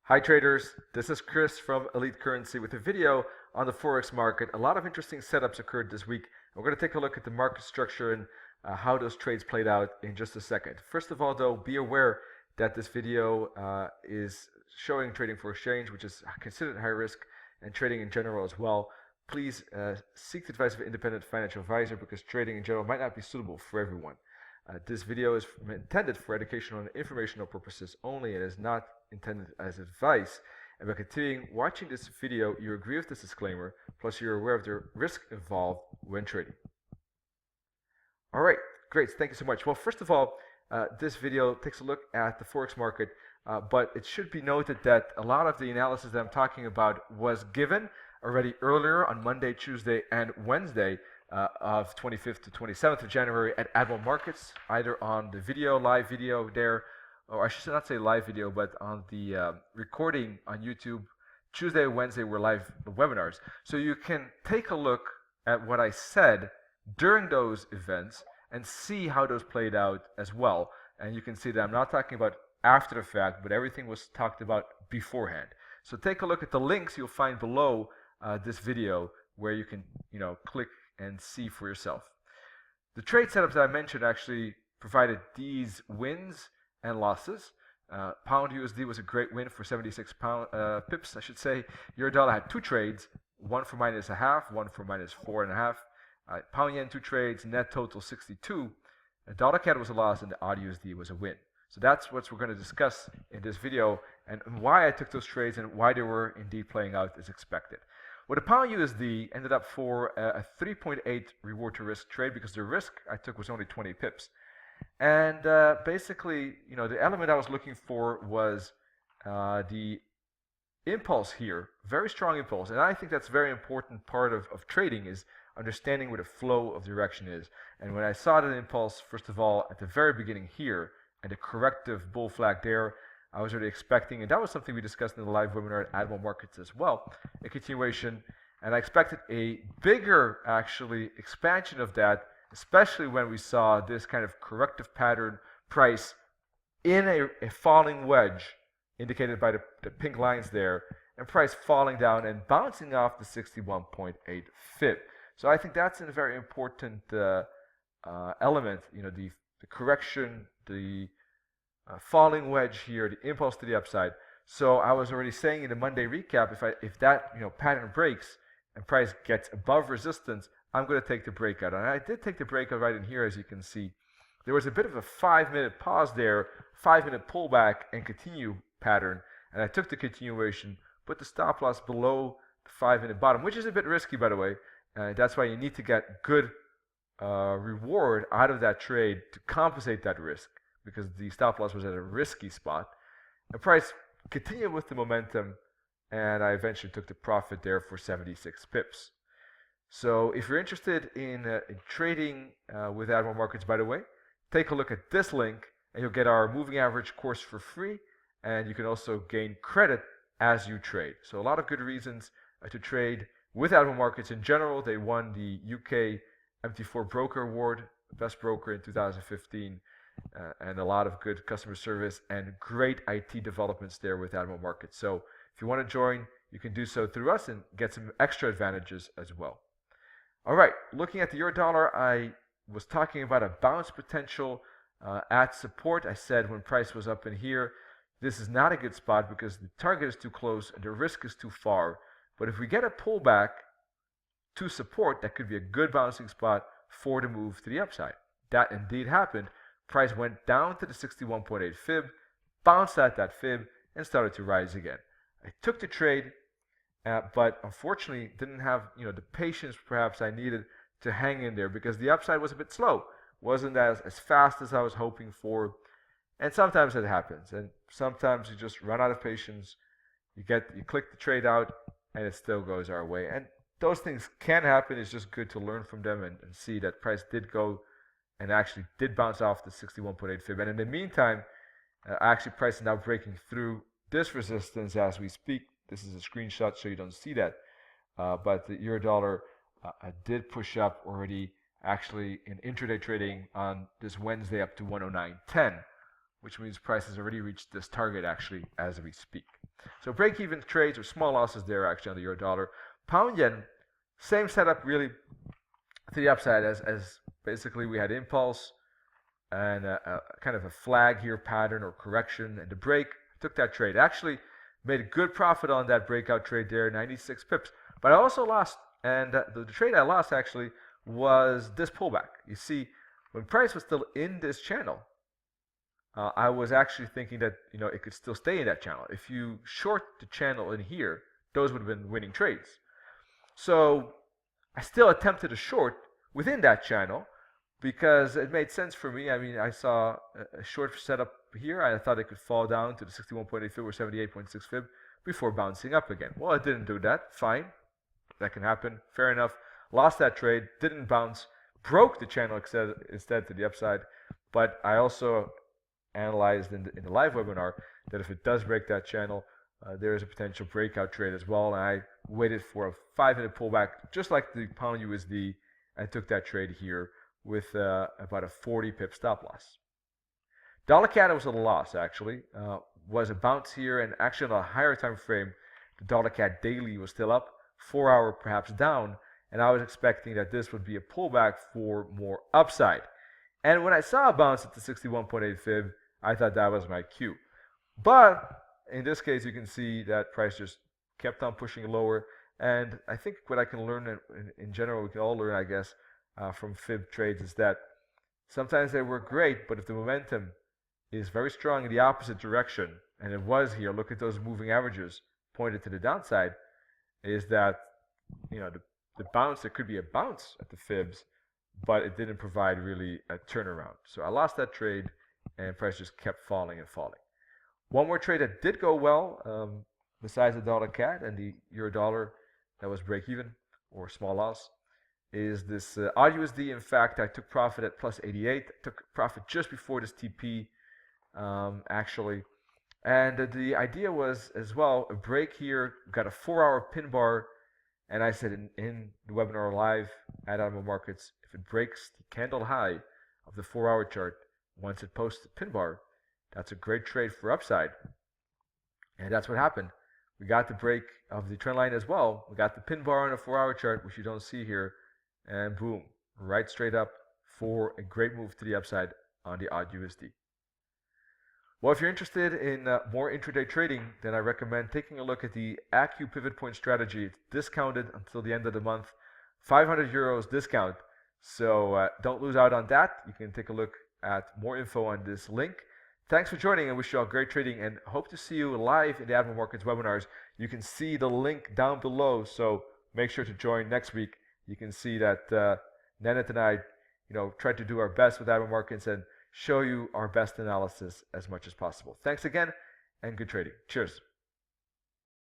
Hi traders, this is Chris from Elite Currency with a video on the Forex market. A lot of interesting setups occurred this week. We're going to take a look at the market structure and how those trades played out in just a second. First of all though, be aware that this video is showing trading for exchange, which is considered high risk, and trading in general as well. Please seek the advice of an independent financial advisor because trading in general might not be suitable for everyone. This video is intended for educational and informational purposes only and is not intended as advice. And by continuing watching this video, you agree with this disclaimer, plus you're aware of the risk involved when trading. Alright, great, thank you so much. Well, first of all, this video takes a look at the Forex market, but it should be noted that a lot of the analysis that I'm talking about was given already earlier on Monday, Tuesday, and Wednesday of 25th to 27th of January at Admiral Markets, either on the video, live video there, or I should not say live video, but on the recording on YouTube. Tuesday and Wednesday were live webinars. So you can take a look at what I said during those events and see how those played out as well. And you can see that I'm not talking about after the fact, but everything was talked about beforehand. So take a look at the links you'll find below this video where you can click and see for yourself. The trade setups that I mentioned actually provided these wins and losses. Pound USD was a great win for 76 pips, I should say. Euro dollar had two trades, one for -0.5, one for -4.5. Pound yen, two trades, net total 62. Dollar CAD was a loss and the odd USD was a win. So that's what we're going to discuss in this video and why I took those trades and why they were indeed playing out as expected. Well, the pound USD ended up for a 3.8 reward to risk trade because the risk I took was only 20 pips. And basically, the element I was looking for was the impulse here, very strong impulse. And I think that's a very important part of trading is understanding where the flow of direction is. And when I saw that impulse, first of all, at the very beginning here, and the corrective bull flag there, I was already expecting, and that was something we discussed in the live webinar at Admiral Markets as well, a continuation, and I expected a bigger, actually, expansion of that, especially when we saw this kind of corrective pattern price in a falling wedge, indicated by the pink lines there, and price falling down and bouncing off the 61.8 fib. So I think that's a very important element, the correction, the falling wedge here, the impulse to the upside. So I was already saying in the Monday recap, if that pattern breaks and price gets above resistance, I'm going to take the breakout. And I did take the breakout right in here, as you can see. There was a bit of a 5-minute pause there, 5-minute pullback and continue pattern, and I took the continuation, put the stop loss below the 5-minute bottom, which is a bit risky, by the way. That's why you need to get good reward out of that trade to compensate that risk, because the stop loss was at a risky spot. The price continued with the momentum, and I eventually took the profit there for 76 pips. So if you're interested in trading with Admiral Markets, by the way, take a look at this link, and you'll get our moving average course for free, and you can also gain credit as you trade. So a lot of good reasons to trade with Admiral Markets in general. They won the UK MT4 Broker Award, Best Broker in 2015. And a lot of good customer service and great IT developments there with Admiral Markets. So if you want to join, you can do so through us and get some extra advantages as well. All right, looking at the euro dollar, I was talking about a bounce potential at support. I said when price was up in here, this is not a good spot because the target is too close and the risk is too far. But if we get a pullback to support, that could be a good bouncing spot for the move to the upside. That indeed happened. Price went down to the 61.8 fib, bounced at that fib, and started to rise again. I took the trade, but unfortunately didn't have the patience perhaps I needed to hang in there because the upside was a bit slow. Wasn't as fast as I was hoping for. And sometimes it happens. And sometimes you just run out of patience. You click the trade out, and it still goes our way. And those things can happen. It's just good to learn from them and see that price did go and actually did bounce off the 61.8 fib. And in the meantime, actually price is now breaking through this resistance as we speak. This is a screenshot so you don't see that. But the euro dollar did push up already actually in intraday trading on this Wednesday up to 109.10, which means price has already reached this target actually as we speak. So break-even trades or small losses there actually on the euro dollar. Pound yen, same setup really to the upside as basically we had impulse and kind of a flag here pattern or correction, and the break took that trade. Actually made a good profit on that breakout trade there, 96 pips. But I also lost, and the trade I lost actually was this pullback. You see, when price was still in this channel, I was actually thinking that it could still stay in that channel. If you short the channel in here, those would have been winning trades. So I still attempted to short within that channel because it made sense for me. I mean, I saw a short setup here. I thought it could fall down to the 61.8 fib or 78.6 fib before bouncing up again. Well, it didn't do that. Fine. That can happen. Fair enough. Lost that trade. Didn't bounce. Broke the channel instead to the upside. But I also analyzed in the live webinar that if it does break that channel, there is a potential breakout trade as well. And I waited for a 5-minute pullback, just like the pound USD, and took that trade here with about a 40 pip stop loss. Dollar CAD was a loss actually. Was a bounce here, and actually on a higher time frame, the dollar CAD daily was still up, 4 hour perhaps down, and I was expecting that this would be a pullback for more upside. And when I saw a bounce at the 61.8 fib, I thought that was my cue. But in this case, you can see that price just kept on pushing lower. And I think what I can learn in general, we can all learn, I guess, from fib trades is that sometimes they work great, but if the momentum is very strong in the opposite direction, and it was here, look at those moving averages pointed to the downside, is that the bounce, there could be a bounce at the fibs, but it didn't provide really a turnaround. So I lost that trade, and price just kept falling and falling. One more trade that did go well, besides the dollar CAD and the euro dollar that was break even or small loss, is this odd USD. In fact, I took profit at plus 88. Took profit just before this TP, actually. And the idea was as well a break here. Got a 4-hour pin bar, and I said in the webinar live at Admiral Markets, if it breaks the candle high of the 4-hour chart, once it posts the pin bar, that's a great trade for upside. And that's what happened. We got the break of the trend line as well. We got the pin bar on a 4-hour chart, which you don't see here. And boom, right straight up for a great move to the upside on the odd USD. Well, if you're interested in more intraday trading, then I recommend taking a look at the ACU pivot point strategy. It's discounted until the end of the month, 500 euros discount. So don't lose out on that. You can take a look at more info on this link. Thanks for joining, and wish you all great trading, and hope to see you live in the Admiral Markets webinars. You can see the link down below, so make sure to join next week. You can see that Nanette and I, try to do our best with Admiral Markets and show you our best analysis as much as possible. Thanks again, and good trading. Cheers.